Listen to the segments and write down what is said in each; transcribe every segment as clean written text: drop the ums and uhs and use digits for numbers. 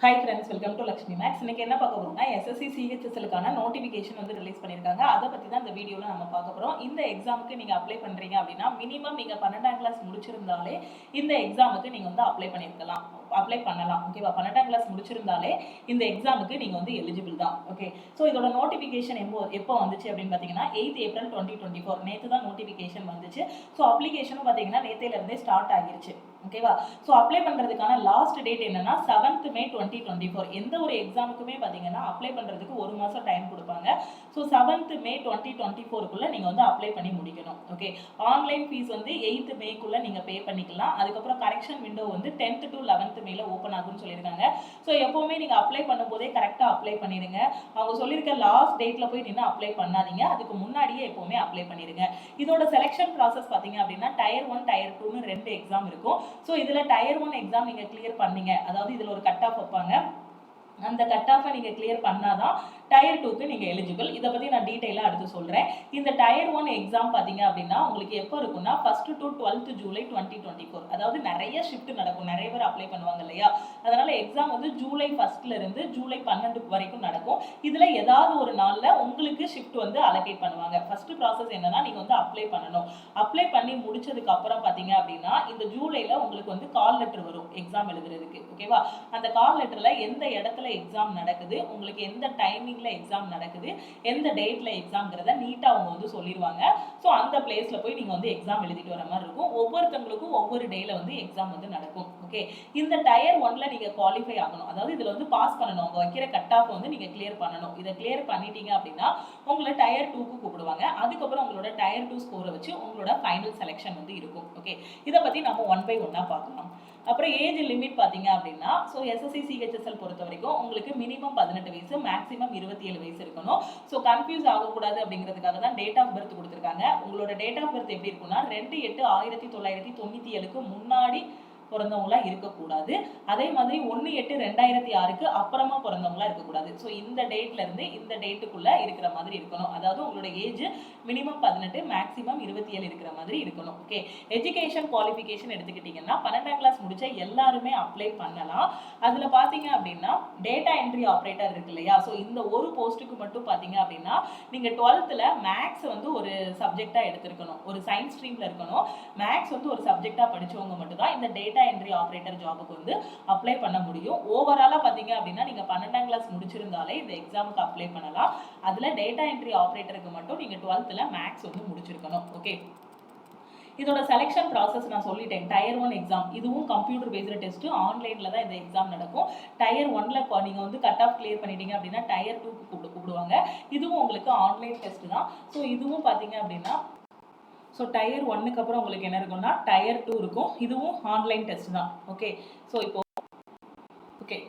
Hi friends, welcome to Lakshmi maths. இன்னைக்கு என்ன பார்க்க போறோம்னா எஸ்எஸ்சி சிஹெச்எஸ்எல்லுக்கான நோட்டிஃபிகேஷன் வந்து ரிலீஸ் பண்ணியிருக்காங்க. அதை பற்றி தான் இந்த வீடியோவில் நம்ம பார்க்க போகிறோம். இந்த எக்ஸாமுக்கு நீங்கள் அப்ளை பண்ணுறீங்க அப்படின்னா மினிமம் நீங்கள் 12ஆம் கிளாஸ் முடிச்சிருந்தாலே இந்த எக்ஸாமுக்கு நீங்கள் வந்து அப்ளை பண்ணலாம். ஓகேவா? 12ஆம் கிளாஸ் முடிச்சிருந்தாலே இந்த எக்ஸாமுக்கு நீங்கள் வந்து எலிஜிபிள் தான். ஓகே, ஸோ இதோட நோட்டிஃபிகேஷன் எப்போ வந்துச்சு அப்படின்னு பார்த்தீங்கன்னா 8 ஏப்ரல் 2024 நேற்று தான் நோட்டிஃபிகேஷன் வந்துச்சு. ஸோ அப்ளிகேஷனும் பார்த்தீங்கன்னா நேற்றையிலேருந்தே ஸ்டார்ட் ஆகிருச்சு. ஓகேவா? ஸோ அப்ளை பண்ணுறதுக்கான லாஸ்ட் டேட் என்னன்னா 7th May 2024. எந்த ஒரு எக்ஸாமுக்குமே பார்த்தீங்கன்னா அப்ளை பண்ணுறதுக்கு ஒரு மாதம் டைம் கொடுப்பாங்க. ஸோ 7th May 2024 நீங்கள் வந்து அப்ளை பண்ணி முடிக்கணும். ஓகே, ஆன்லைன் ஃபீஸ் வந்து 8th Mayக்குள்ளே நீங்கள் பே பண்ணிக்கலாம். அதுக்கப்புறம் கரெக்ஷன் விண்டோ வந்து 10th to 11th Mayல ஓப்பன் ஆகும்னு சொல்லியிருக்காங்க. ஸோ எப்போவுமே நீங்கள் அப்ளை பண்ணும்போதே கரெக்டாக அப்ளை பண்ணிடுங்க. அவங்க சொல்லியிருக்க லாஸ்ட் டேட்டில் போய் நின்று அப்ளை பண்ணாதீங்க. அதுக்கு முன்னாடியே எப்போவுமே அப்ளை பண்ணிடுங்க. இதோட செலெக்ஷன் ப்ராசஸ் பார்த்தீங்க அப்படின்னா Tier 1 Tier 2ன்னு 2 எக்ஸாம் இருக்கும். ஸோ இதில் Tier 1 எக்ஸாம் நீங்கள் கிளியர் பண்ணீங்க, அதாவது இதில் ஒரு கட் ஆஃப் வைப்பாங்க. அந்த கட் ஆஃபை நீங்கள் கிளியர் பண்ணாதான் Tier 2க்கு நீங்கள் எலிஜிபிள். இதை பற்றி நான் டீட்டெயிலாக அடுத்து சொல்கிறேன். இந்த Tier 1 எக்ஸாம் பார்த்தீங்க அப்படின்னா உங்களுக்கு எப்போ இருக்குன்னா 1st to 12th July 2024. அதாவது நிறைய ஷிஃப்ட் நடக்கும், நிறைய பேர் அப்ளை பண்ணுவாங்க இல்லையா? அதனால எக்ஸாம் வந்து ஜூலை 1st ஜூலை 12 வரைக்கும் நடக்கும். இதில் ஏதாவது ஒரு நாளில் உங்களுக்கு ஷிஃப்ட் வந்து அலோகேட் பண்ணுவாங்க. ஃபர்ஸ்ட் ப்ராசஸ் என்னன்னா நீங்கள் வந்து அப்ளை பண்ணணும். அப்ளை பண்ணி முடிச்சதுக்கு அப்புறம் பார்த்தீங்க அப்படின்னா இந்த ஜூலையில் உங்களுக்கு வந்து கால் லெட்டர் வரும் எக்ஸாம் எழுதுறதுக்கு. ஓகேவா? அந்த கால் லெட்டரில் எந்த இடத்துல எக்ஸாம் நடக்குது, உங்களுக்கு எந்த டைமிங்ல எக்ஸாம் நடக்குது, எந்த டேட்ல எக்ஸாம்ங்கிறத நீட்டா அவங்க வந்து சொல்லிடுவாங்க. ஸோ அந்த பிளேஸ்ல போய் நீங்க வந்து எக்ஸாம் எழுதிட்டு வர மாதிரி இருக்கும். ஒவ்வொருத்தவங்களுக்கும் ஒவ்வொரு டேல வந்து எக்ஸாம் வந்து நடக்கும். ஓகே, இந்த Tier 1ல நீங்க குவாலிஃபை ஆகணும், அதாவது இதுல வந்து பாஸ் பண்ணணும். அவங்க வைக்கிற கட் ஆஃப் வந்து நீங்க கிளியர் பண்ணணும். இதை கிளியர் பண்ணிட்டீங்க அப்படின்னா உங்களை Tier 2க்கு கூப்பிடுவாங்க. அதுக்கப்புறம் உங்களோட Tier 2 ஸ்கோரை வச்சு உங்களோட ஃபைனல் செலெக்ஷன் வந்து இருக்கும். ஓகே, இதை பத்தி நம்ம ஒன் பை ஒன்னா பார்க்கலாம். அப்புறம் ஏஜ் லிமிட் பார்த்தீங்க அப்படின்னா ஸோ எஸ்எஸ்சி சிஹெச்எஸ்எல் பொறுத்த வரைக்கும் உங்களுக்கு மினிமம் 18 வயசு, மேக்ஸிமம் 27 வயசு இருக்கணும். ஸோ கன்ஃபியூஸ் ஆகக்கூடாது அப்படிங்கிறதுக்காக தான் டேட் ஆஃப் பர்த் கொடுத்துருக்காங்க. உங்களோட டேட் ஆஃப் பர்த் எப்படி இருக்குன்னா 2/8/1997க்கு முன்னாடி பிறந்தவங்களா இருக்கக்கூடாது. அதே மாதிரி 1/8/2006க்கு அப்புறமா பிறந்தவங்களா இருக்கக்கூடாது. ஸோ இந்த டேட்ல இருந்து இந்த டேட்டுக்குள்ள இருக்கிற மாதிரி இருக்கணும். அதாவது உங்களோட ஏஜ் மினிமம் 18, மேக்ஸிமம் 27 இருக்கிற மாதிரி இருக்கணும். ஓகே, எஜுகேஷன் குவாலிஃபிகேஷன் எடுத்துக்கிட்டீங்கன்னா 12ஆம் கிளாஸ் முடிச்ச எல்லாருமே அப்ளை பண்ணலாம். அதுல பாத்தீங்க அப்படின்னா டேட்டா என்ட்ரி ஆப்ரேட்டர் இருக்கு இல்லையா? ஸோ இந்த ஒரு போஸ்ட்டுக்கு மட்டும் பாத்தீங்க அப்படின்னா நீங்க 12th மேக்ஸ் வந்து ஒரு சப்ஜெக்டா எடுத்திருக்கணும், ஒரு சயின்ஸ் ஸ்ட்ரீம்ல இருக்கணும். மேக்ஸ் வந்து ஒரு சப்ஜெக்டா படிச்சவங்க மட்டும் தான் இந்த டேட்டா என்ட்ரி ஆப்ரேட்டர் ஜாபுக்கு வந்து அப்ளை பண்ண முடியும். ஓவராலா பாத்தீங்க அப்படின்னா நீங்க 12ஆம் கிளாஸ் முடிச்சிருந்தாலே இந்த எக்ஸாமுக்கு அப்ளை பண்ணலாம். அதுல டேட்டா என்ட்ரி ஆப்ரேட்டருக்கு மட்டும் நீங்க 12th மேக்ஸ் வந்து முடிச்சிருக்கணும். ஓகே, இதோட செலெக்ஷன் ப்ராசஸ் நான் சொல்லிட்டேன். Tier 1 எக்ஸாம் இதுவும் கம்ப்யூட்டர் பேஸ்டு டெஸ்ட், ஆன்லைன்ல தான் இந்த எக்ஸாம் நடக்கும். Tier 1ல நீங்க வந்து கட் ஆஃப் கிளியர் பண்ணிட்டீங்க அப்படின்னா Tier 2க்கு கூப்பிடுவாங்க. இதுவும் உங்களுக்கு ஆன்லைன் டெஸ்ட் தான். ஸோ இதுவும் பாத்தீங்க அப்படின்னா ஸோ Tier 1க்கு அப்புறம் உங்களுக்கு என்ன இருக்கும்னா Tier 2 இருக்கும். இதுவும் ஆன்லைன் டெஸ்ட் தான். ஓகே, ஸோ இப்போ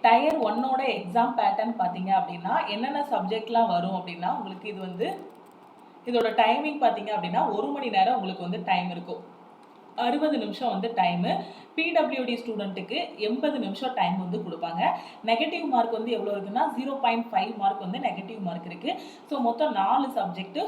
Tier 1ஓட எக்ஸாம் பேட்டர்ன் பார்த்தீங்க அப்படின்னா என்னென்ன சப்ஜெக்ட்லாம் வரும் அப்படின்னா உங்களுக்கு இது வந்து இதோட டைமிங் பார்த்தீங்க அப்படின்னா 1 மணி நேரம் உங்களுக்கு வந்து டைம் இருக்கும். 60 நிமிஷம் வந்து டைமு. பிடபிள்யூடி ஸ்டூடெண்ட்டுக்கு 80 நிமிஷம் டைம் வந்து கொடுப்பாங்க. நெகட்டிவ் மார்க் வந்து எவ்வளோ இருக்குன்னா 0.5 மார்க் வந்து நெகட்டிவ் மார்க் இருக்கு. ஸோ மொத்தம் 4 சப்ஜெக்ட்.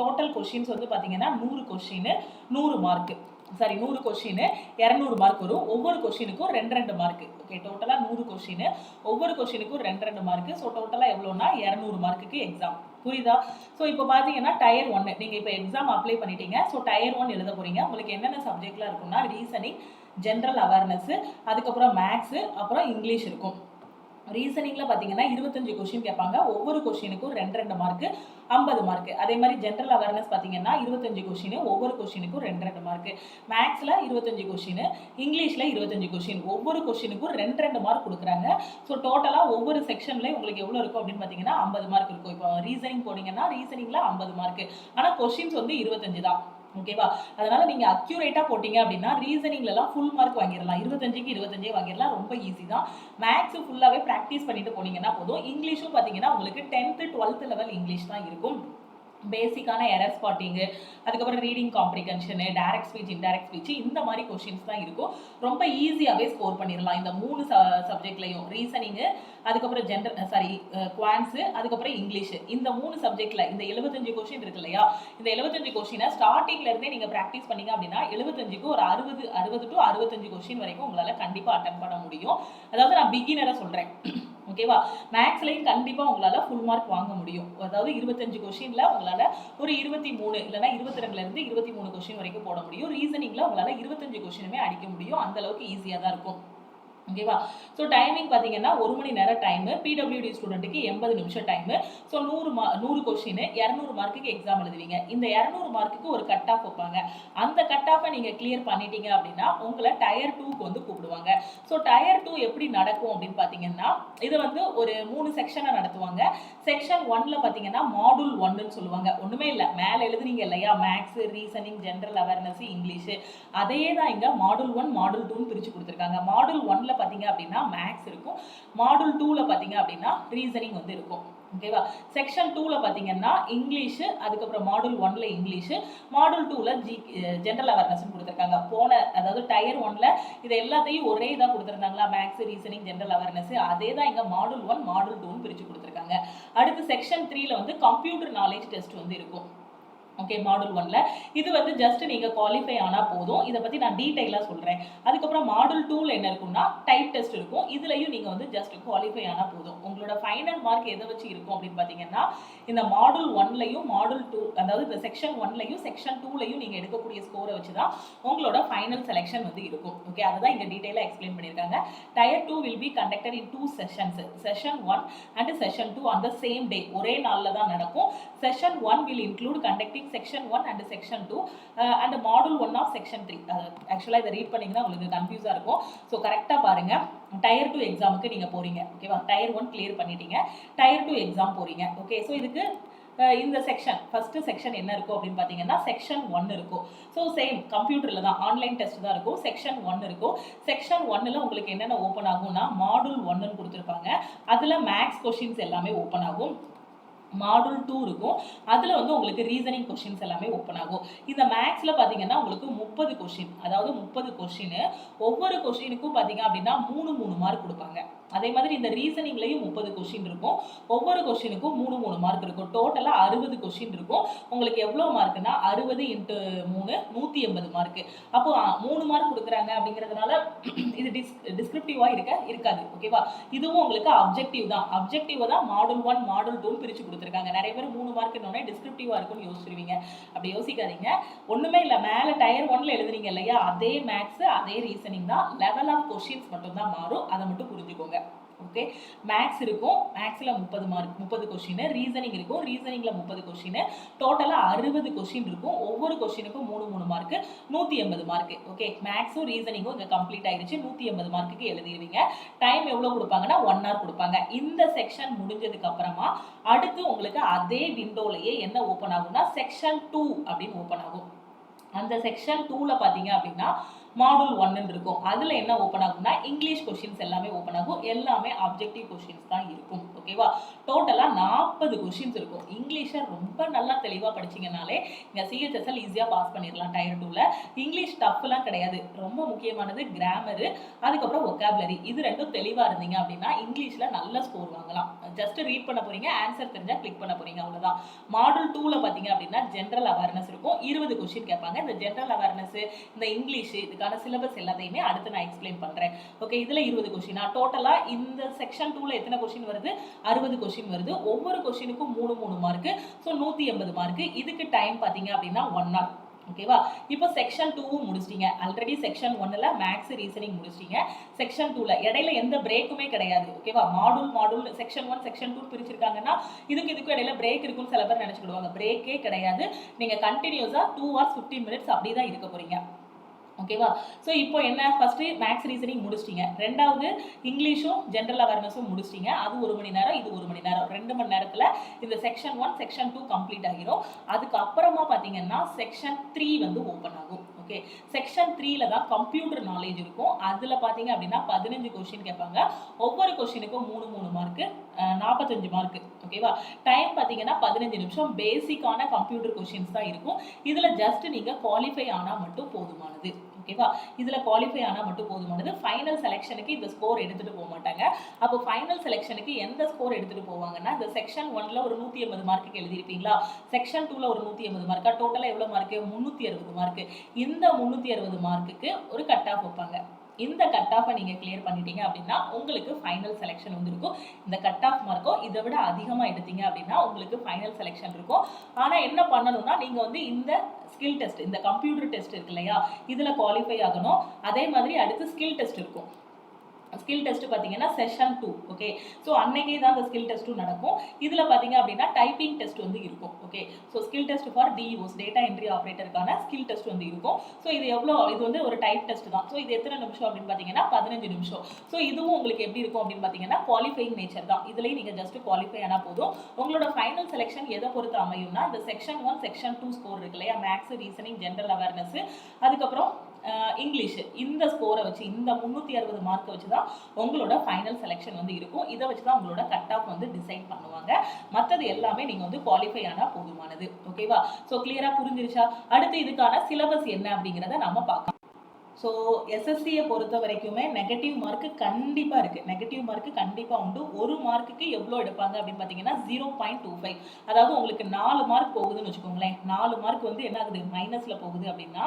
டோட்டல் கொஸ்டின்ஸ் வந்து பார்த்தீங்கன்னா 100 question 100 mark. Sorry, 100 question 200 mark வரும். ஒவ்வொரு கொஸ்டினுக்கும் 2 மார்க். ஓகே, டோட்டலாக 100 கொஸ்டின், ஒவ்வொரு கொஸ்டினுக்கும் 2 மார்க். ஸோ டோட்டலாக எவ்வளோனா 200 மார்க்குக்கு எக்ஸாம். புரியுதா? ஸோ இப்போ பார்த்தீங்கன்னா Tier 1 நீங்கள் இப்போ எக்ஸாம் அப்ளை பண்ணிட்டீங்க. ஸோ Tier 1 எழுத போறீங்க. உங்களுக்கு என்னென்ன சப்ஜெக்ட்லாம் இருக்குன்னா ரீசனிங், ஜென்ரல் அவேர்னஸ், அதுக்கப்புறம் மேக்ஸ், அப்புறம் இங்கிலீஷ் இருக்கும். ரீசனிங்ல பார்த்தீங்கன்னா 25 கொஸ்டின் கேட்பாங்க. ஒவ்வொரு கொஸ்டினுக்கும் 2 மார்க், 50 மார்க். அதே மாதிரி ஜென்ரல் அவேர்னஸ் பார்த்தீங்கன்னா 25 கொஸ்டின், ஒவ்வொரு கொஸ்டினுக்கும் 2 மார்க். மேக்ஸ்ல 25 கொஸ்டின், இங்கிலீஷ்ல 25 கொஸ்டின், ஒவ்வொரு கொஸ்டினுக்கும் 2 மார்க் கொடுக்குறாங்க. ஸோ டோட்டலாக ஒவ்வொரு செக்ஷன்ல உங்களுக்கு எவ்வளோ இருக்கும் அப்படின்னு பார்த்தீங்கன்னா 50 மார்க் இருக்கும். இப்போ ரீசனிங் போனீங்கன்னா ரீசனிங்ல 50 மார்க், ஆனால் கொஸ்டின்ஸ் வந்து 25 தான். ஓகேவா? அதனால நீங்க அக்யூரேட்டா போட்டீங்க அப்படின்னா ரீசனிங்லாம் ஃபுல் மார்க் வாங்கிடலாம். 25க்கு 25 வாங்கிடலாம். ரொம்ப ஈஸி தான். மேக்ஸ் ஃபுல்லாவே பிராக்டிஸ் பண்ணிட்டு போனீங்கன்னா போதும். இங்கிலீஷும் பாத்தீங்கன்னா உங்களுக்கு 10th 12th லெவல் இங்கிலீஷ் தான் இருக்கும். பேசிக்கான எரர் ஸ்பாட்டிங்கு, அதுக்கப்புறம் reading comprehension, direct speech, indirect speech இந்த மாதிரி கொஷின்ஸ் தான் இருக்கும். ரொம்ப ஈஸியாகவே ஸ்கோர் பண்ணிடலாம் இந்த 3 சப்ஜெக்ட்லையும். ரீசனிங்கு, அதுக்கப்புறம் குவான்ஸு, அதுக்கப்புறம் இங்கிலீஷு, இந்த 3 சப்ஜெக்டில் இந்த 75 கொஷின் இருக்கு இல்லையா, இந்த 75 கொஷினை ஸ்டார்டிங்லேருந்தே நீங்கள் ப்ராக்டிஸ் பண்ணீங்க அப்படின்னா 75க்கு ஒரு 60 டு 65 கொஷின் வரைக்கும் உங்களால் கண்டிப்பாக அட்டன் பண்ண முடியும். அதாவது நான் பிகினரை சொல்கிறேன், ஓகேவா. மேக்ஸ்லையும் கண்டிப்பாக உங்களால் ஃபுல் மார்க் வாங்க முடியும். அதாவது 25 கொஷினில் உங்களால் ஒரு 23 இல்லைனா 22லேருந்து 23 கொஷின் வரைக்கும் போட முடியும். ரீசனிங்கில் உங்களால் 25 கொஷினுமே அடிக்க முடியும். அந்தளவுக்கு ஈஸியாக தான் இருக்கும், ஓகேவா. ஸோ டைமிங் பார்த்தீங்கன்னா 1 மணி நேரம் டைமு, பிடபிள்யூடி ஸ்டூடெண்ட்டுக்கு 80 நிமிஷம் டைமு. ஸோ 100 கொஷின் 200 மார்க்குக்கு எக்ஸாம் எழுதுவீங்க. இந்த 200 மார்க்குக்கு ஒரு கட் ஆஃப் வைப்பாங்க. அந்த கட் ஆஃபை நீங்கள் கிளியர் பண்ணிட்டீங்க அப்படின்னா உங்களை டயர் 2க்கு வந்து கூப்பிடுவாங்க. ஸோ டயர் 2 எப்படி நடக்கும் அப்படின்னு பார்த்தீங்கன்னா, இது வந்து ஒரு 3 செக்ஷனாக நடத்துவாங்க. செக்ஷன் 1ல பார்த்தீங்கன்னா மாடூல் 1ன்னு சொல்லுவாங்க. ஒன்றுமே இல்லை, மேலே எழுதுனீங்க இல்லையா, maths, reasoning, general awareness, English, அதே தான் இங்கே மாடூல் 1 மாடூல் 2ன்னு பிரித்து கொடுத்துருக்காங்க. மாடூல் 1ல பார்த்தீங்க அப்படின்னா மேக்ஸ் இருக்கும், மாடூல் 2ல பார்த்தீங்க அப்படின்னா ரீசனிங் வந்து இருக்கும், ஓகேவா. செக்ஷன் 2ல பார்த்தீங்கன்னா இங்கிலீஷு, அதுக்கப்புறம் மாடூல் 1ல இங்கிலீஷு, மாடூல் 2ல ஜென்ரல் அவேர்னஸ் கொடுத்துருக்காங்க. அதாவது டயர் 1ல இதை எல்லாத்தையும் ஒரே இதாக கொடுத்துருந்தாங்களா, மேக்ஸ், ரீசனிங், ஜென்ரல் அவேர்னஸ், அதே தான் இங்கே மாடூல் 1 மாடூல் 2ன்னு பிரித்து கொடுத்துருக்காங்க. அடுத்து செக்ஷன் 3ல வந்து கம்ப்யூட்டர் நாலேஜ் டெஸ்ட் வந்து இருக்கும், ஓகே. மாடூல் 1ல இது வந்து ஜஸ்ட் நீங்க குவாலிஃபை ஆனா போதும். இதை பத்தி நான் டீடைலா சொல்றேன். அதுக்கப்புறம் மாடூல் 2ல என்ன இருக்கும்னா டைப் டெஸ்ட் இருக்கும். இதுலயும் நீங்க வந்து ஜஸ்ட் குவாலிஃபை ஆனா போதும். உங்களோட ஃபைனல் மார்க் எதை வச்சு இருக்கும் அப்படின்னு பாத்தீங்கன்னா, இந்த மாடூல் 1லையும் மாடூல் 2, அதாவது இந்த செக்ஷன் 1லையும் செக்ஷன் 2லையும் நீங்க எடுக்கக்கூடிய ஸ்கோரை வச்சுதான் உங்களோட ஃபைனல் செலெக்ஷன் வந்து இருக்கும், ஓகே. அதுதான் இங்க டீடைலா எக்ஸ்பிளைன் பண்ணிருக்காங்க. Tier 2 will be conducted in 2 sessions. Session 1 and Session 2 on the same day, ஒரே நாள்ல தான் நடக்கும். Session 1 will include conducting Section 1 and Section 2 and Module 1 of Section 3. ஆக்சுவலாக இதை ரீட் பண்ணிங்கன்னா உங்களுக்கு கன்ஃபியூஸாக இருக்கும். ஸோ கரெக்டாக பாருங்கள், டயர் 2 எக்ஸாமுக்கு நீங்கள் போகிறீங்க, ஓகேவா. டயர் 1 கிளியர் பண்ணிட்டீங்க, டயர் 2 எக்ஸாம் போகிறீங்க, ஓகே. ஸோ இதுக்கு இந்த செக்ஷன் ஃபர்ஸ்ட் செக்ஷன் என்ன இருக்கும் அப்படின்னு பார்த்தீங்கன்னா செக்ஷன் 1 இருக்கும். ஸோ சேம் கம்ப்யூட்டரில் தான், ஆன்லைன் டெஸ்ட் தான் இருக்கும். செக்ஷன் 1 இருக்கும். செக்ஷன் 1ல் உங்களுக்கு என்னென்ன ஓப்பன் ஆகும்னா மாடூல் 1ன்னு கொடுத்துருப்பாங்க. அதில் மேக்ஸ் கொஷின்ஸ் எல்லாமே ஓப்பன் ஆகும். மாடூல் 2 இருக்கும், அதில் வந்து உங்களுக்கு ரீசனிங் கொஷின்ஸ் எல்லாமே ஓப்பன் ஆகும். இந்த மேக்ஸில் பார்த்தீங்கன்னா உங்களுக்கு 30 கொஷின், அதாவது 30 கொஷின், ஒவ்வொரு கொஷினுக்கும் பார்த்தீங்க அப்படின்னா 3 மார்க் கொடுப்பாங்க. அதே மாதிரி இந்த ரீசனிங்லையும் 30 கொஷின் இருக்கும், ஒவ்வொரு கொஷினுக்கும் 3 மார்க் இருக்கும். டோட்டலாக 60 கொஷின் இருக்கும். உங்களுக்கு எவ்வளோ மார்க்குன்னா 60 × 3 180 மார்க்கு. அப்போ 3 மார்க் கொடுக்குறாங்க அப்படிங்கிறதுனால இது டிஸ்கிரிப்டிவாக இருக்காது, ஓகேவா. இதுவும் உங்களுக்கு அப்ஜெக்டிவ் தான். அப்ஜெக்டிவ் தான் மாடூல் 1 மாடூல் 2 பிரித்து கொடுத்துருக்காங்க. நிறைய பேர் 3 மார்க்குன்னொன்னே டிஸ்கிரிப்டிவாக இருக்குன்னு யோசிச்சிருவீங்க. அப்படி யோசிக்காதீங்க, ஒன்றுமே இல்லை. மேலே டயர் 1ல எழுதுனீங்க இல்லையா, அதே மேக்ஸ் அதே ரீசனிங் தான், லெவல் ஆஃப் கொஷின்ஸ் மட்டும் தான் மாறும். அதை மட்டும் புரிஞ்சுக்கோங்க, ஓகே. மேக்ஸ் இருக்கும், மேக்ஸில் 30 கொஷின், ரீசனிங் இருக்கும், ரீசனிங்கில் 30 கொஷின், டோட்டலாக 60 கொஷின் இருக்கும். ஒவ்வொரு கொஷினுக்கும் 3 மார்க்கு, 180 மார்க்கு, ஓகே. மேக்ஸும் ரீசனிங்கும் இங்கே கம்ப்ளீட் ஆயிடுச்சு. 180 மார்க்குக்கு எழுதிடுவீங்க. டைம் எவ்வளோ கொடுப்பாங்கன்னா 1 hour கொடுப்பாங்க. இந்த செக்ஷன் முடிஞ்சதுக்கு அப்புறமா அடுத்து உங்களுக்கு அதே விண்டோலையே என்ன ஓப்பன் ஆகும்னா செக்ஷன் 2 அப்படின்னு ஓப்பன் ஆகும். அந்த செக்ஷன் 2ல பார்த்தீங்க அப்படின்னா மாடூல் 1 இருக்கும். அதில் என்ன ஓப்பன் ஆகும்னா இங்கிலீஷ் கொஷின்ஸ் எல்லாமே ஓப்பன் ஆகும். எல்லாமே ஆப்ஜெக்டிவ் கொஷின்ஸ் தான் இருக்கும், ஓகேவா. டோட்டலாக 40 கொஷின்ஸ் இருக்கும். இங்கிலீஷை ரொம்ப நல்லா தெளிவாக படிச்சிங்கனாலே இங்கே சிஹெச்எஸ்எல் ஈஸியாக பாஸ் பண்ணிடலாம். டயர் 2ல இங்கிலீஷ் டஃப்லாம் கிடையாது. ரொம்ப முக்கியமானது கிராமரு, அதுக்கப்புறம் ஒக்காபுலரி, இது ரெண்டும் தெளிவாக இருந்தீங்க அப்படின்னா இங்கிலீஷில் நல்ல ஸ்கோர் வாங்கலாம். ஜஸ்ட் ரீட் பண்ண போறீங்க, ஆன்சர் தெரிஞ்சால் கிளிக் பண்ண போறீங்க, அவ்வளோதான். மாடூல் 2ல பார்த்தீங்க அப்படின்னா ஜென்ரல் அவேர்னஸ் இருக்கும். 20 கொஷின் கேட்பாங்க. இந்த ஜென்ரல் அவேர்னஸ், இந்த இங்கிலீஷ், இதுக்கான சிலபஸ் எல்லாத்தையுமே அடுத்து நான் எக்ஸ்பிளைன் பண்றேன், ஓகே. இதுல 20 கொஸ்டினா, டோட்டலா இந்த செக்ஷன் 2ல எத்தனை கொஸ்டின் வருது, 60 கொஸ்டின் வருது. ஒவ்வொரு கொஸ்டினுக்கும் 3 மார்க், ஸோ 180 மார்க். இதுக்கு டைம் பாத்தீங்க அப்படின்னா 1 hour, ஓகேவா. இப்போ செக்ஷன் 2 முடிச்சிட்டீங்க. ஆல்ரெடி செக்ஷன் 1ல மேக்ஸ் ரீசனிங் முடிச்சிட்டீங்க. செக்ஷன் 2ல இடையில எந்த பிரேக்குமே கிடையாது, ஓகேவா. மாடூல் செக்ஷன் 1 செக்ஷன் 2 பிரிச்சிருக்காங்கன்னா இதுக்கும் இடையில பிரேக் இருக்குன்னு சில பேர் நினைச்சுக்கிடுவாங்க. பிரேக்கே கிடையாது. நீங்க கண்டினியூஸா 2 hours 15 minutes அப்படிதான் இருக்க போறீங்க, ஓகேவா. ஸோ இப்போ என்ன, ஃபர்ஸ்ட் மேக்ஸ் ரீசனிங் முடிச்சிட்டீங்க, ரெண்டாவது இங்கிலீஷும் ஜென்ரல் அவேர்னஸும் முடிச்சிட்டீங்க. அது 1 மணி நேரம், இது 1 மணி நேரம். 2 மணி நேரத்தில் இந்த செக்ஷன் 1 செக்ஷன் 2 கம்ப்ளீட் ஆகிரும். அதுக்கு அப்புறமா பார்த்தீங்கன்னா செக்ஷன் 3 வந்து ஓப்பன் ஆகும், ஓகே. செக்ஷன் 3ல தான் கம்ப்யூட்டர் நாலேஜ் இருக்கும். அதுல பாத்தீங்க அப்படின்னா 15 கொஸ்டின் கேட்பாங்க. ஒவ்வொரு கொஸ்டினுக்கும் 3 மார்க், 45 மார்க். ஓகேவா? டைம் பாத்தீங்கன்னா 15 நிமிஷம். பேசிக்கான கம்ப்யூட்டர் கொஸ்டின்ஸ் தான் இருக்கும். இதுல ஜஸ்ட் நீங்க குவாலிஃபை ஆனா மட்டும் போதுமானது. ஓகேவா? இதுல குவாலிஃபை ஆனா மட்டும் போதுமானது. ஃபைனல் செலெக்ஷனுக்கு இந்த ஸ்கோர் எடுத்துட்டு போக மாட்டாங்க. அப்போ ஃபைனல் செலெக்ஷனுக்கு எந்த ஸ்கோர் எடுத்துட்டு போவாங்கன்னா, இந்த செக்ஷன் 1ல ஒரு 180 மார்க்குக்கு எழுதிருப்பீங்களா, செக்ஷன் 2ல ஒரு 180 மார்க்கா, டோட்டலா எவ்வளவு மார்க்? 360 மார்க். இந்த 360 மார்க்குக்கு ஒரு கட் ஆஃப் வைப்பாங்க. இந்த கட் ஆஃபை நீங்க கிளியர் பண்ணிட்டீங்க அப்படின்னா உங்களுக்கு ஃபைனல் செலெக்ஷன் வந்து இருக்கும். இந்த கட் ஆஃப் மார்க்கோ இதை விட அதிகமா எடுத்தீங்க அப்படின்னா உங்களுக்கு ஃபைனல் செலெக்ஷன் இருக்கும். ஆனா என்ன பண்ணணும்னா நீங்க வந்து இந்த ஸ்கில் டெஸ்ட், இந்த கம்ப்யூட்டர் டெஸ்ட் இருக்கு இல்லையா, இதுல குவாலிஃபை ஆகணும். அதே மாதிரி அடுத்து ஸ்கில் டெஸ்ட் இருக்கும். ஸ்கில் டெஸ்ட் பார்த்தீங்கன்னா செஷன் 2. ஓகே. ஸோ அன்னைக்கே தான் அந்த ஸ்கில் டெஸ்ட்டும் நடக்கும். இதில் பார்த்தீங்க அப்படின்னா டைப்பிங் டெஸ்ட் வந்து இருக்கும். Okay. So skill test for DOs, data entry ஆப்ரேட்டருக்கான ஸ்கில் டெஸ்ட் வந்து இருக்கும். ஸோ இது இது வந்து ஒரு டைப் டெஸ்ட் தான். ஸோ இது எத்தனை நிமிஷம் அப்படின்னு பார்த்தீங்கன்னா 15 நிமிஷம். ஸோ இதுவும் உங்களுக்கு எப்படி இருக்கும் அப்படின்னு பார்த்தீங்கன்னா குவாலிஃபைங் நேச்சர் தான். இதுலேயும் நீங்கள் ஜஸ்ட் குவாலிஃபை ஆனால் போதும். உங்களோட ஃபைனல் செலெக்ஷன் எதை பொறுத்து அமையும்னா இந்த செக்ஷன் 1, செக்ஷன் 2 ஸ்கோர் இருக்கு இல்லையா, மேக்ஸ், ரீசனிங், ஜென்ரல் அவேர்னஸ், அதுக்கப்புறம் இங்கிலீஷ், இந்த ஸ்கோரை வச்சு, இந்த 360 மார்க்கை வச்சு தான் உங்களோட ஃபைனல் செலெக்ஷன் வந்து இருக்கும். இதை வச்சு தான் உங்களோட கட் ஆஃப் வந்து டிசைட் பண்ணுவாங்க. மற்றது எல்லாமே நீங்கள் வந்து குவாலிஃபை ஆனால் போதுமானது. ஓகேவா? ஸோ கிளியரா புரிஞ்சிருச்சா? அடுத்து இதுக்கான சிலபஸ் என்ன அப்படிங்கிறத நம்ம பார்க்கலாம். ஸோ எஸ்எஸ்சியை பொறுத்த வரைக்குமே நெகட்டிவ் மார்க்கு கண்டிப்பாக இருக்குது. நெகட்டிவ் மார்க்கு கண்டிப்பாக உண்டு. ஒரு மார்க்குக்கு எவ்வளோ எடுப்பாங்க அப்படின்னு பார்த்தீங்கன்னா 0.25. அதாவது உங்களுக்கு 4 மார்க் போகுதுன்னு வச்சுக்கோங்களேன். 4 மார்க் வந்து என்ன ஆகுது, மைனஸில் போகுது அப்படின்னா,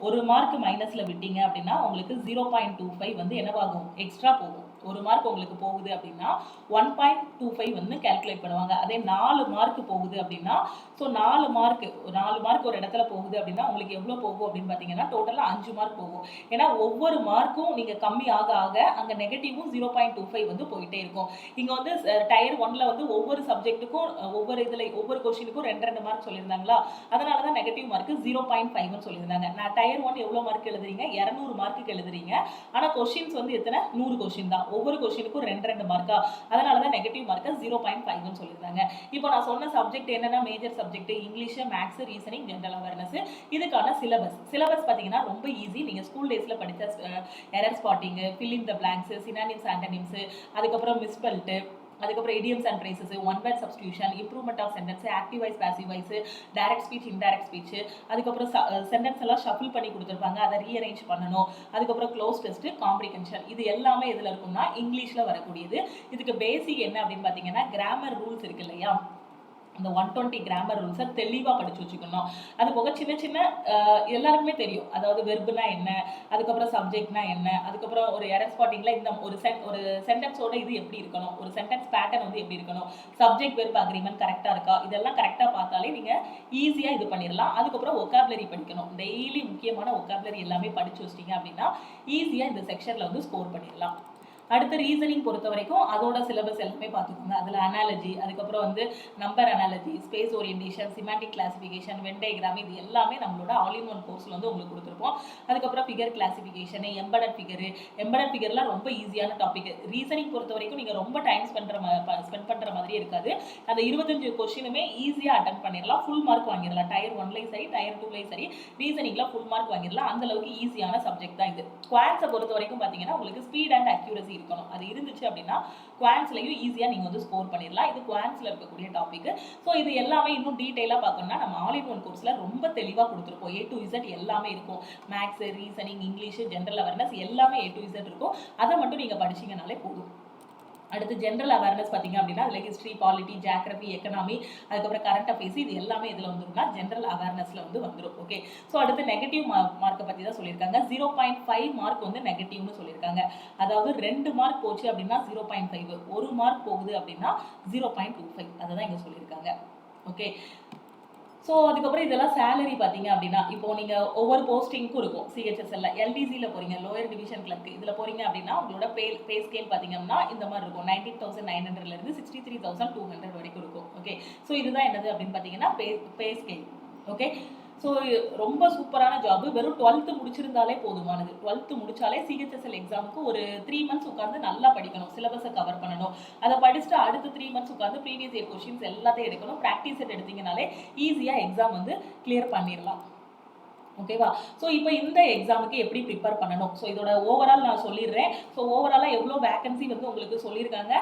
ஒரு மார்க் மைனஸ்ல விட்டீங்க அப்படின்னா உங்களுக்கு 0.25 வந்து என்னவாகும், எக்ஸ்ட்ரா போகும். ஒரு மார்க் உங்களுக்கு போகுது அப்படின்னா 1.25 வந்து கால்குலேட் பண்ணுவாங்க. அதே 4 மார்க் போகுது அப்படின்னா, ஸோ 4 மார்க் ஒரு இடத்துல போகுது அப்படின்னா உங்களுக்கு எவ்வளோ போகும் அப்படின்னு பார்த்தீங்கன்னா டோட்டலாக 5 மார்க் போகும். ஏன்னா ஒவ்வொரு மார்க்கும் நீங்கள் கம்மி ஆக ஆக அங்கே நெகட்டிவும் 0.25 வந்து போயிட்டே இருக்கும். இங்கே வந்து டயர் 1ல வந்து ஒவ்வொரு சப்ஜெக்ட்டுக்கும் ஒவ்வொரு கொஸ்டினுக்கும் 2 மார்க் சொல்லியிருந்தாங்களா, அதனால தான் நெகட்டிவ் மார்க் 0.5 சொல்லியிருந்தாங்க. நான் டயர் 1 எவ்வளோ மார்க் எழுதுறீங்க, 200 மார்க்குக்கு எழுதுறீங்க. ஆனால் கொஸ்டின்ஸ் வந்து எத்தனை, 100 கொஸ்டின் தான். ஒவ்வொரு கொஸ்டினுக்கும் 2 மார்க்கா, அதனால தான் நெகட்டிவ் மார்க்கை 0.5 சொல்லியிருந்தாங்க. இப்போ நான் சொன்ன சப்ஜெக்ட் என்னன்னா major subject English, maths, reasoning, general awareness. இதுக்கான சிலபஸ் பார்த்தீங்கன்னா ரொம்ப ஈஸி. நீங்கள் ஸ்கூல் டேஸில் படித்த error spotting, fill in the blanks, synonyms, antonyms, அதுக்கப்புறம் மிஸ்பெல்ட், அதுக்கப்புறம் idioms and phrases, one word substitution, improvement of sentence, active voice, passive voice, direct speech, indirect speech, அதுக்கப்புறம் sentence எல்லாம் ஷஃபிள் பண்ணி கொடுத்துருப்பாங்க, அதை ரீஅரேஞ்ச் பண்ணணும். அதுக்கப்புறம் க்ளோஸ் டெஸ்ட், காம்ப்ரிஹென்ஷன், இது எல்லாமே எதில் இருக்கும்னா இங்கிலீஷில் வரக்கூடியது. இதுக்கு பேசிக் என்ன அப்படின்னு பார்த்தீங்கன்னா கிராமர் ரூல்ஸ் இருக்கு இல்லையா, இந்த 120 கிராமர் ரூல்ஸை தெளிவாக படித்து வச்சுக்கணும். அது போக சின்ன சின்ன எல்லாருக்குமே தெரியும், அதாவது வெர்புனா என்ன, அதுக்கப்புறம் சப்ஜெக்ட்னா என்ன, அதுக்கப்புறம் ஒரு எரர் ஸ்பாட்டிங்கில் இந்த ஒரு சென்டென்ஸோட இது எப்படி இருக்கணும், ஒரு சென்டென்ஸ் பேட்டர்ன் வந்து எப்படி இருக்கணும், சப்ஜெக்ட் வெர்ப் அக்ரிமெண்ட் கரெக்டாக இருக்கா, இதெல்லாம் கரெக்டாக பார்த்தாலே நீங்கள் ஈஸியாக இது பண்ணிடலாம். அதுக்கப்புறம் ஒக்காபுலரி படிக்கணும். டெய்லி முக்கியமான ஒக்காபுலரி எல்லாமே படித்து வச்சிட்டிங்க அப்படின்னா ஈஸியாக இந்த செக்ஷனில் வந்து ஸ்கோர் பண்ணிடலாம். அடுத்து ரீசனிங் பொறுத்த வரைக்கும் அதோட சிலபஸ் எல்லாமே பார்த்துக்கோங்க. அதில் அனாலஜி, அதுக்கப்புறம் வந்து number analogy, space orientation, semantic classification, Venn diagram, இது எல்லாமே நம்மளோட ஆல் இன் ஒன் கோர்ஸில் வந்து உங்களுக்கு கொடுத்துருப்போம். அதுக்கப்புறம் ஃபிகர் கிளாசிஃபிகேஷன், எம்படட் ஃபிகர்லாம் ரொம்ப ஈஸியான டாபிக். ரீசனிங் பொறுத்த வரைக்கும் நீங்கள் ரொம்ப டைம் ஸ்பெண்ட் பண்ணுற மாதிரியே இருக்காது. அந்த 25 கொஸ்டினுமே ஈஸியாக அட்டன் பண்ணிடலாம். ஃபுல் மார்க் வாங்கிடலாம். டயர் 1லையும் சரி, டயர் 2லையும் சரி, ரீசனிங்கில் ஃபுல் மார்க் வாங்கிடலாம். அந்த அளவுக்கு ஈஸியான சப்ஜெக்ட் தான் இது. குவான்ஸை பொறுத்த வரைக்கும் பார்த்தீங்கன்னா உங்களுக்கு ஸ்பீட் அண்ட் அக்யூரசி இருக்கணும். அது இருந்துச்சு அப்படின்னா குவான்ஸ்லயும் ஈஸியா நீங்க வந்து ஸ்கோர் பண்ணிடலாம். இது குவான்ஸ்ல இருக்கக்கூடிய டாபிக். ஸோ இது எல்லாமே இன்னும் டீடைலா பார்க்கணும்னா நம்ம ஆல் இன் ஒன் கோர்ஸ்ல ரொம்ப தெளிவா கொடுத்துருப்போம். A to Z எல்லாமே இருக்கும். Maths, reasoning, English, general awareness எல்லாமே A to Z இருக்கும். அதை மட்டும் நீங்க படிச்சீங்கனாலே போதும். அடுத்து ஜென்ரல் அவேர்னஸ் பார்த்தீங்க அப்படின்னா அதில் ஹிஸ்ட்ரி, பாலிட்டி, ஜியாகிரபி, எக்கனாமி, அதுக்கப்புறம் கரண்ட் அஃபேர்ஸ், இது எல்லாமே இதில் வந்துரும்னா ஜென்ரல் அவேர்னஸில் வந்து வந்துடும். ஓகே. ஸோ அடுத்து நெகட்டிவ் மார்க்கை பற்றி தான் சொல்லியிருக்காங்க. 0.5 மார்க் வந்து நெகட்டிவ்னு சொல்லியிருக்காங்க. அதாவது 2 மார்க் போச்சு அப்படின்னா 0.5, 1 மார்க் போகுது அப்படின்னா 0.25, அதை தான் இங்கே சொல்லியிருக்காங்க. ஓகே. ஸோ அதுக்கப்புறம் இதெல்லாம் சேலரி பார்த்தீங்க அப்படின்னா இப்போ நீங்கள் ஒவ்வொரு போஸ்டிங்க்கும் இருக்கும். சிஹெச்எஸ்எல்ல எல்டிசியில் போகிறீங்க, லோயர் டிவிஷன் கிளர்க்கு, இதில் போகிறீங்க அப்படின்னா உங்களோட பே ஸ்கேல் பார்த்தீங்கன்னா இந்த மாதிரி இருக்கும். 19,900 63,200 வரைக்கும் இருக்கும். ஓகே. ஸோ இதுதான் என்னது அப்படின்னு பார்த்தீங்கன்னா பே ஸ்கேல். ஓகே. ஸோ ரொம்ப சூப்பரான ஜாப். வெறும் 12th முடிச்சிருந்தாலே போதுமானது. 12th முடிச்சாலே சிஹெச்எஸ்எல் எக்ஸாமுக்கு ஒரு 3 months உட்காந்து நல்லா படிக்கணும். சிலபஸை கவர் பண்ணணும். அதை படிச்சுட்டு அடுத்து 3 months உட்காந்து ப்ரீவியஸ் இயர் கொஸ்டின்ஸ் எல்லாத்தையும் எடுக்கணும். ப்ராக்டிஸ் செட் எடுத்தீங்கனாலே ஈஸியாக எக்ஸாம் வந்து கிளியர் பண்ணிடலாம். ஓகேவா? ஸோ இப்போ இந்த எக்ஸாமுக்கு எப்படி ப்ரிப்பேர் பண்ணணும்? ஸோ இதோட ஓவரால் நான் சொல்லிடுறேன். ஸோ ஓவராலாக எவ்வளோ வேகன்சி வந்து உங்களுக்கு சொல்லியிருக்காங்க?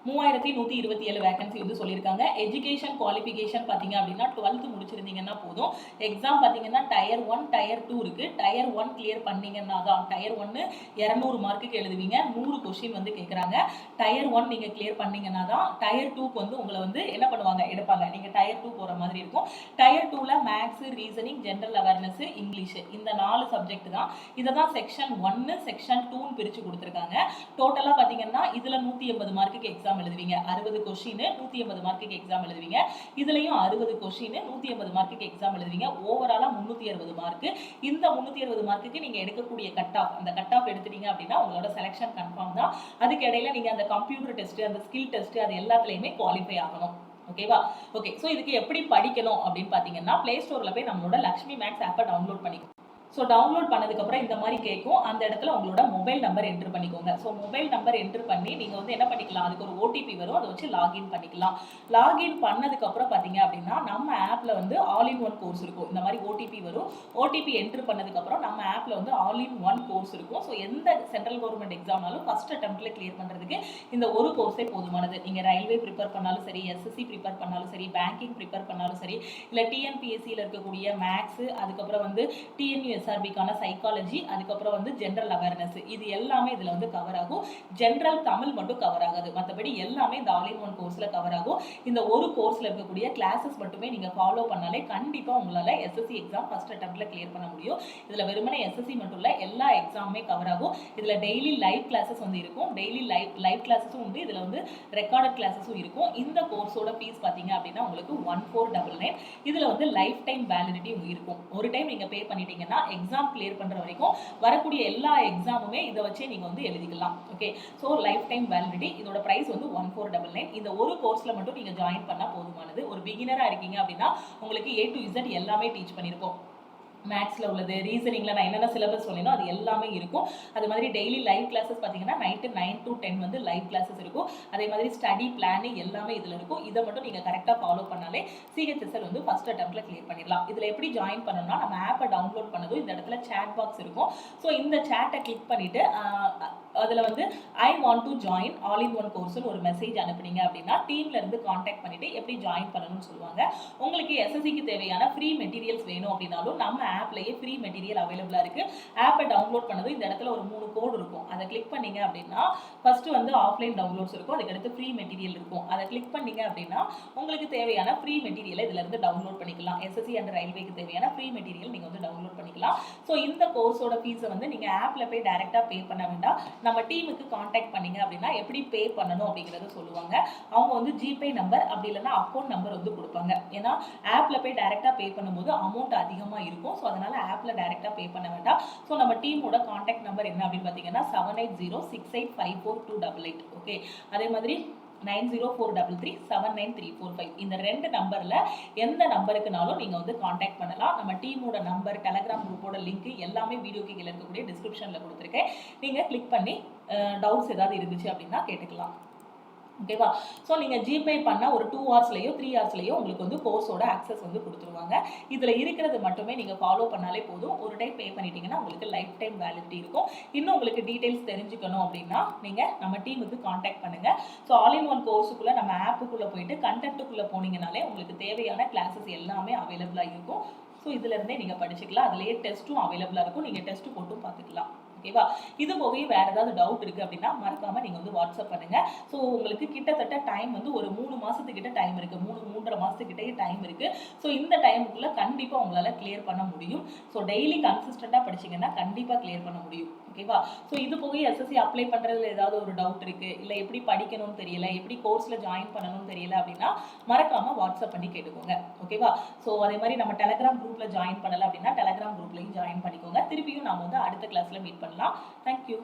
3127 வேகன்சி வந்து சொல்லியிருக்காங்க. எஜுகேஷன் குவாலிஃபிகேஷன் பார்த்தீங்க அப்படின்னா 12th முடிச்சிருந்தீங்கன்னா போதும். எக்ஸாம் பார்த்தீங்கன்னா டயர் 1 டயர் 2 இருக்கு. டயர் 1 கிளியர் பண்ணீங்கன்னா தான் டயர் 1 200 மார்க்குக்கு எழுதுவீங்க. 100 கொஸ்டின் வந்து கேட்குறாங்க. டயர் 1 நீங்க கிளியர் பண்ணீங்கன்னா தான் டயர் 2க்கு வந்து உங்களை வந்து என்ன பண்ணுவாங்க எடுப்பாங்க. நீங்க டயர் 2 போற மாதிரி இருக்கும். டயர் 2ல maths, reasoning, general awareness, English இந்த 4 சப்ஜெக்ட் தான். இதை தான் செக்ஷன் 1 செக்ஷன் 2ன்னு பிரிச்சு கொடுத்துருக்காங்க. டோட்டலா பார்த்தீங்கன்னா இதுல 180 மார்க்குக்கு எக்ஸாம் எழுதுவீங்க. 60 கொஸ்டின் 180 மார்க்குக்கு எக்ஸாம் எழுதுவீங்க. இதுலயும் 60 கொஸ்டின் 180 மார்க்குக்கு எக்ஸாம் எழுதுவீங்க. ஓவராலா 360 மார்க். இந்த 360 மார்க்குக்கு நீங்க எடுக்கக்கூடிய கட் ஆஃப், அந்த கட் ஆஃப் எடுத்துட்டீங்க அப்படின்னா உங்களோட செலக்ஷன் கன்ஃபார்ம் தான். அதுக்கு இடையில நீங்க அந்த கம்ப்யூட்டர் டெஸ்ட், அந்த ஸ்கில் டெஸ்ட் அது எல்லாத்துலயுமே குவாலிஃபை ஆகணும். ஓகேவா? ஓகே. ஸோ இதுக்கு எப்படி படிக்கணும் அப்படின்னு பார்த்தீங்கன்னா பிளே ஸ்டோர்ல போய் நம்மளோட லக்ஷ்மி மேக்ஸ் ஆப்பை டவுன்லோட் பண்ணிக்கணும். ஸோ டவுன்லோட் பண்ணதுக்கப்புறம் இந்த மாதிரி கேட்கும். அந்த இடத்துல உங்களோட மொபைல் நம்பர் என்ட்ரு பண்ணிக்கோங்க. ஸோ மொபைல் நம்பர் என்ட்ரு பண்ணி நீங்கள் வந்து என்ன பண்ணிக்கலாம், அதுக்கு ஒரு ஓடிபி வரும், அதை வச்சு லாகின் பண்ணிக்கலாம். லாகின் பண்ணதுக்கப்புறம் பார்த்தீங்க அப்படின்னா நம்ம ஆப்பில் வந்து ஆல் இன் ஒன் கோர்ஸ் இருக்கும். இந்த மாதிரி ஓடிபி வரும். ஓடிபி என்ட்ரு பண்ணதுக்கப்புறம் நம்ம ஆப்பில் வந்து ஆல் இன் ஒன் கோர்ஸ் இருக்கும். ஸோ எந்த சென்ட்ரல் கவர்மெண்ட் எக்ஸாம்னாலும் ஃபர்ஸ்ட் அட்டெம்ப்ட்ல கிளியர் பண்ணுறதுக்கு இந்த ஒரு கோர்ஸே போதுமானது. நீங்கள் ரயில்வே ப்ரிப்பேர் பண்ணாலும் சரி, எஸ்எஸ்சி ப்ரிப்பேர் பண்ணாலும் சரி, பேங்கிங் ப்ரிப்பேர் பண்ணாலும் சரி, இல்லை டிஎன்பிஎஸ்சியில் இருக்கக்கூடிய மேக்ஸ், அதுக்கப்புறம் வந்து டிஎன்யூஎஸ்ஆர்பிக்கான சைக்காலஜி, அதுக்கப்புறம் வந்து ஜென்ரல் அவேர்னஸ், இது எல்லாமே இதில் வந்து கவர் ஆகும். ஜென்ரல் தமிழ் மட்டும் கவர் ஆகாது. மற்றபடி எல்லாமே இந்த ஆல் இன் ஒன் கோர்ஸில் கவர் ஆகும். இந்த ஒரு கோர்ஸில் இருக்கக்கூடிய கிளாஸஸ் மட்டுமே நீங்கள் ஃபாலோ பண்ணாலே கண்டிப்பாக உங்களால் எஸ்எஸ்சி எக்ஸாம் ஃபர்ஸ்ட் அட்டெம்ப்ட்ல கிளியர் பண்ண முடியும். இதில் வெறுமனே எஸ்எஸ்சி மட்டும் இல்லை, எல்லா எக்ஸாமுமே கவர் ஆகும். இதில் டெய்லி லைவ் கிளாஸஸ் வந்து இருக்கும். டெய்லி லைவ் கிளாஸஸும் உண்டு. இதில் வந்து ரெக்கார்டட் கிளாஸஸும் இருக்கும். இந்த கோர்ஸோட ஃபீஸ் பார்த்தீங்க அப்படின்னா உங்களுக்கு 1499. இதில் வந்து லைஃப் டைம் வேலிடிட்டி இருக்கும். ஒரு டைம் நீங்கள் பே பண்ணிட்டீங்கன்னா எக்ஸாம் கிளியர் பண்ணுற வரைக்கும் வரக்கூடிய எல்லா எக்ஸாமுமே இதை வச்சே நீங்கள் வந்து எழுதிக்கலாம். Okay. So life time validity. இதோட ப்ரைஸ் வந்து 1499. இந்த ஒரு கோர்ஸில் மட்டும் நீங்கள் ஜாயின் பண்ணால் போதுமானது. ஒரு பிகினராக இருக்கீங்க அப்படின்னா உங்களுக்கு A to Z எல்லாமே டீச் பண்ணியிருப்போம். மேக்ஸில் உள்ளது, ரீசனிங்கில் நான் என்னென்ன சிலபஸ் சொன்னேனோ அது எல்லாமே இருக்கும். அது மாதிரி டெய்லி லைவ் கிளாஸஸ் பார்த்தீங்கன்னா நைட்டு 9 to 10 வந்து லைவ் கிளாஸஸ் இருக்கும். அதே மாதிரி ஸ்டடி பிளான் எல்லாமே இதில் இருக்கும். இதை மட்டும் நீங்கள் கரெக்டாக ஃபாலோ பண்ணாலே சிஹெச்எஸ்எல் வந்து ஃபர்ஸ்ட் அட்டெம்ப்ட்ல கிளியர் பண்ணிடலாம். இதில் எப்படி ஜாயின் பண்ணணும்னா நம்ம ஆப்பை டவுன்லோட் பண்ணதும் இந்த இடத்துல சேட் பாக்ஸ் இருக்கும். ஸோ இந்த சேட்டை கிளிக் பண்ணிவிட்டு அதில் வந்து I want to join all in one கோர்ஸ்னு ஒரு மெசேஜ் அனுப்புனீங்க அப்படின்னா டீம்ல இருந்து காண்டாக்ட் பண்ணிட்டு எப்படி ஜாயின் பண்ணணும்னு சொல்லுவாங்க. உங்களுக்கு எஸ்எஸ்சிக்கு தேவையான ஃப்ரீ மெட்டீரியல்ஸ் வேணும் அப்படின்னாலும் நம்ம ஆப்லயே ஃப்ரீ மெட்டீரியல் அவைலபிளா இருக்கு. ஆப்பை டவுன்லோட் பண்ணதும் இந்த இடத்துல ஒரு 3 கோட் இருக்கும். அதை கிளிக் பண்ணீங்க அப்படின்னா ஃபர்ஸ்ட் வந்து ஆஃப்லைன் டவுன்லோட்ஸ் இருக்கும். அதுக்கடுத்து ஃப்ரீ மெட்டீரியல் இருக்கும். அதை கிளிக் பண்ணீங்க அப்படின்னா உங்களுக்கு தேவையான ஃப்ரீ மெட்டீரியலை இதுல இருந்து டவுன்லோட் பண்ணிக்கலாம். எஸ்எஸ்சி அண்ட் ரயில்வேக்கு தேவையான ஃப்ரீ மெட்டீரியல் நீங்க வந்து டவுன்லோட் பண்ணிக்கலாம். ஸோ இந்த கோர்ஸோட ஃபீஸை வந்து நீங்க ஆப்ல போய் டைரக்டா பே பண்ண வேண்டாம். நம்ம டீமுக்கு காண்டாக்ட் பண்ணீங்க அப்படின்னா எப்படி பே பண்ணணும் அப்படிங்கறத சொல்லுவாங்க. அவங்க வந்து ஜிபே நம்பர் அப்படி இல்லைன்னா அக்கௌண்ட் நம்பர் வந்து கொடுப்பாங்க. ஏன்னா ஆப்ல போய் டைரக்டா பே பண்ணும்போது அமௌண்ட் அதிகமா இருக்கும். ஸோ அதனால ஆப்ல டைரக்டா பே பண்ண வேண்டாம். ஸோ நம்ம டீமோட காண்டாக்ட் நம்பர் என்ன அப்படின்னு பார்த்தீங்கன்னா 7806854288. ஓகே. அதே மாதிரி 9043379345 இந்த 2 நம்பர்ல எந்த நம்பருக்குனாலும் நீங்க வந்து காண்டாக்ட் பண்ணலாம். நம்ம டீமோட நம்பர், டெலகிராம் குரூப்போட லிங்க் எல்லாமே வீடியோக்கு கீழே இருக்கக்கூடிய டிஸ்கிரிப்ஷன்ல கொடுத்துருக்கேன். நீங்க கிளிக் பண்ணி டவுட்ஸ் ஏதாவது இருந்துச்சு அப்படின்னா கேட்டுக்கலாம். ஓகேவா? ஸோ நீங்கள் ஜிபே பண்ணால் ஒரு 2 ஹவர்ஸ்லையோ 3 ஹவர்ஸ்லையோ உங்களுக்கு வந்து கோர்ஸோட ஆக்சஸ் வந்து கொடுத்துருவாங்க. இதில் இருக்கிறது மட்டுமே நீங்கள் ஃபாலோ பண்ணாலே போதும். ஒரு டைம் பே பண்ணிட்டீங்கன்னா உங்களுக்கு லைஃப் டைம் வேலிடிட்டி இருக்கும். இன்னும் உங்களுக்கு டீட்டெயில்ஸ் தெரிஞ்சுக்கணும் அப்படின்னா நீங்கள் நம்ம டீமுக்கு காண்டாக்ட் பண்ணுங்கள். ஸோ ஆல் இன் ஒன் கோர்ஸுக்குள்ளே நம்ம ஆப்புக்குள்ளே போயிட்டு கண்டென்ட்டுக்குள்ளே போனீங்கனாலே உங்களுக்கு தேவையான கிளாஸஸ் எல்லாமே அவைலபிளாக இருக்கும். ஸோ இதுலேருந்தே நீங்கள் படிச்சுக்கலாம். அதுலேயே டெஸ்ட்டும் அவைலபிளாக இருக்கும். நீங்கள் டெஸ்ட்டு போட்டும் பார்த்துக்கலாம். ஓகேவா? இது போகவே வேற ஏதாவது டவுட் இருக்கு அப்படின்னா மறக்காம நீங்க வந்து வாட்ஸ்அப் பண்ணுங்க. ஸோ உங்களுக்கு கிட்டத்தட்ட டைம் வந்து ஒரு 3 மாசத்துக்கிட்ட டைம் இருக்கு. 3-3.5 மாசத்துக்கிட்டே டைம் இருக்கு. ஸோ இந்த டைமுக்குள்ள கண்டிப்பா உங்களால கிளியர் பண்ண முடியும். ஸோ டெய்லி கன்சிஸ்டண்டா படிச்சீங்கன்னா கண்டிப்பா கிளியர் பண்ண முடியும். ஓகேவா? ஸோ இது போக எஸ்எஸ்சி அப்ளை பண்றதுல ஏதாவது ஒரு டவுட் இருக்கு, இல்ல எப்படி படிக்கணும்னு தெரியல, எப்படி கோர்ஸ்ல ஜாயின் பண்ணணும்னு தெரியல அப்படின்னா மறக்காம வாட்ஸ்அப் பண்ணி கேட்டுக்கோங்க. ஓகேவா? ஸோ அதே மாதிரி நம்ம டெலகிராம் குரூப்ல ஜாயின் பண்ணல அப்படின்னா டெலகிராம் குரூப்லயும் ஜாயின் பண்ணிக்கோங்க. திருப்பியும் நாம வந்து அடுத்த கிளாஸ்ல மீட் பண்ணலாம். Thank you.